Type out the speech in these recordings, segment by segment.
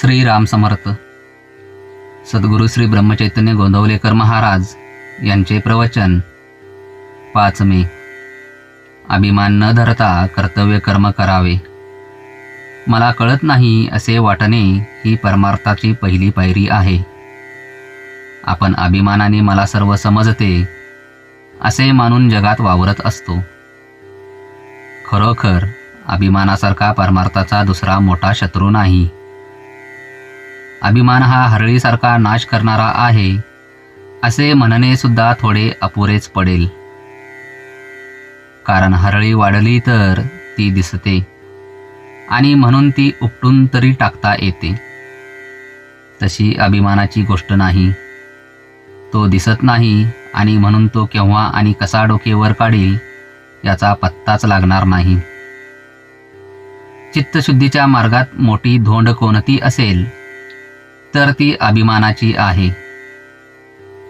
श्री राम समर्थ. सद्गुरू श्री ब्रह्मचैतन्य गोंदवलेकर महाराज यांचे प्रवचन. 5 मे. अभिमान न धरता कर्तव्य कर्म करावे. मला कळत नाही असे वाटणे ही परमार्थाची पहिली पायरी आहे. आपण अभिमानाने मला सर्व समजते असे मानून जगात वावरत असतो. खरोखर अभिमानासारखा परमार्थाचा दुसरा मोठा शत्रू नाही. अभिमान हा हरळीसारखा नाश करणारा आहे असे म्हणणे सुद्धा थोडे अपुरेच पडेल. कारण हरळी वाढली तर ती दिसते आणि म्हणून ती उपटून तरी टाकता येते. तशी अभिमानाची गोष्ट नाही. तो दिसत नाही आणि म्हणून तो केव्हा आणि कसा डोके वर काढील याचा पत्ताच लागणार नाही. चित्तशुद्धीच्या मार्गात मोठी धोंड कोणती असेल तर ती अभिमानाची आहे.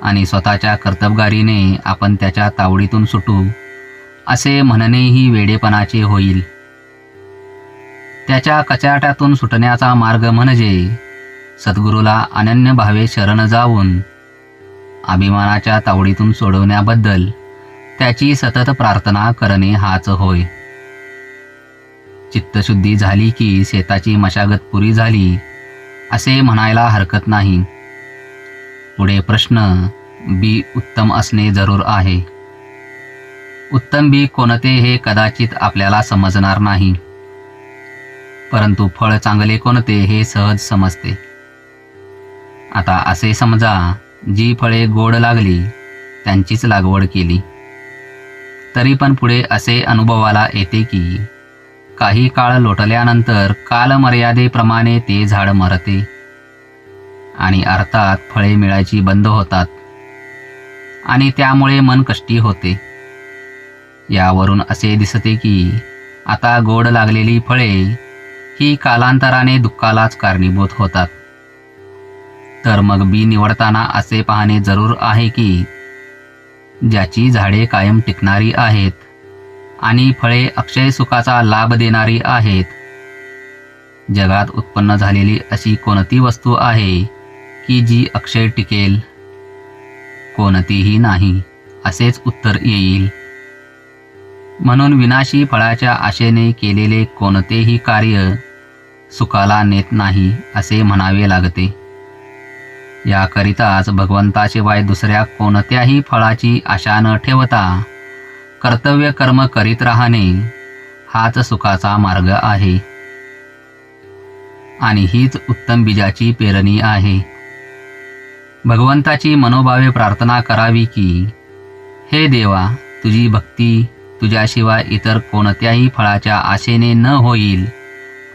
आणि स्वतःच्या कर्तबगारीने आपण त्याच्या तावडीतून सुटू असे म्हणणेही वेडेपणाचे होईल. त्याच्या कचाट्यातून सुटण्याचा मार्ग म्हणजे सद्गुरूला अनन्य भावे शरण जाऊन अभिमानाच्या तावडीतून सोडवण्याबद्दल त्याची सतत प्रार्थना करणे हाच होय. चित्तशुद्धी झाली की शेताची मशागत पुरी झाली असे म्हणायला हरकत नाही. पुढे प्रश्न बी उत्तम असणे जरूर आहे. उत्तम बी कोणते हे कदाचित आपल्याला समजणार नाही, परंतु फळ चांगले कोणते हे सहज समजते. आता असे समजा जी फळे गोड लागली त्यांचीच लागवड केली, तरी पण पुढे असे अनुभवाला येते की काही काळ लोटल्यानंतर कालमर्यादेप्रमाणे ते झाड मरते आणि अर्थात फळे मिळायची बंद होतात आणि त्यामुळे मन कष्टी होते. यावरून असे दिसते की आता गोड लागलेली फळे ही कालांतराने दुःखालाच कारणीभूत होतात. तर मग बी निवडताना असे पाहणे जरूर आहे की ज्याची झाडे कायम टिकणारी आहेत आणि फळे अक्षय सुखाचा लाभ देणारी आहेत. जगात उत्पन्न झालेली अशी कोणती वस्तू आहे की जी अक्षय टिकेल? कोणतीही नाही असेच उत्तर येईल. म्हणून विनाशी फळाच्या आशेने केलेले कोणतेही कार्य सुखाला नेत नाही असे म्हणावे लागते. याकरिताच भगवंताशिवाय दुसऱ्या कोणत्याही फळाची आशा न ठेवता कर्तव्य कर्म करीत राहणे हाच सुखाचा मार्ग आहे आणि हीच उत्तम बीजाची पेरणी आहे. भगवंताची मनोभावे प्रार्थना करावी की हे देवा, तुझी भक्ती तुझ्याशिवाय इतर कोणत्याही फळाच्या आशेने न होईल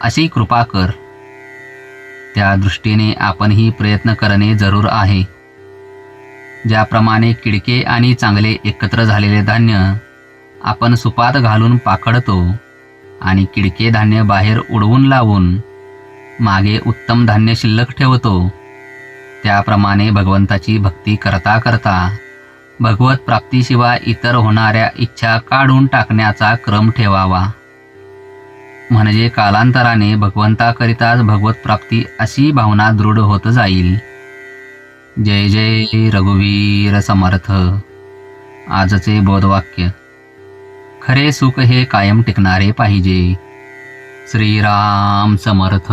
अशी कृपा कर. त्या दृष्टीने आपणही प्रयत्न करणे जरूर आहे. ज्याप्रमाणे किडके आणि चांगले एकत्र झालेले धान्य आपण सुपात घालून पाखडतो आणि किडके धान्य बाहेर उडवून लावून मागे उत्तम धान्य शिल्लक ठेवतो, त्याप्रमाणे भगवंताची भक्ती करता करता भगवत प्राप्तीशिवाय इतर होणाऱ्या इच्छा काढून टाकण्याचा क्रम ठेवावा. म्हणजे कालांतराने भगवंताकरिताच भगवत प्राप्ती अशी भावना दृढ होत जाईल. जय जय रघुवीर समर्थ. आजचे बोधवाक्य. खरे सुख हे कायम टिकणारे पाहिजे. श्रीराम समर्थ.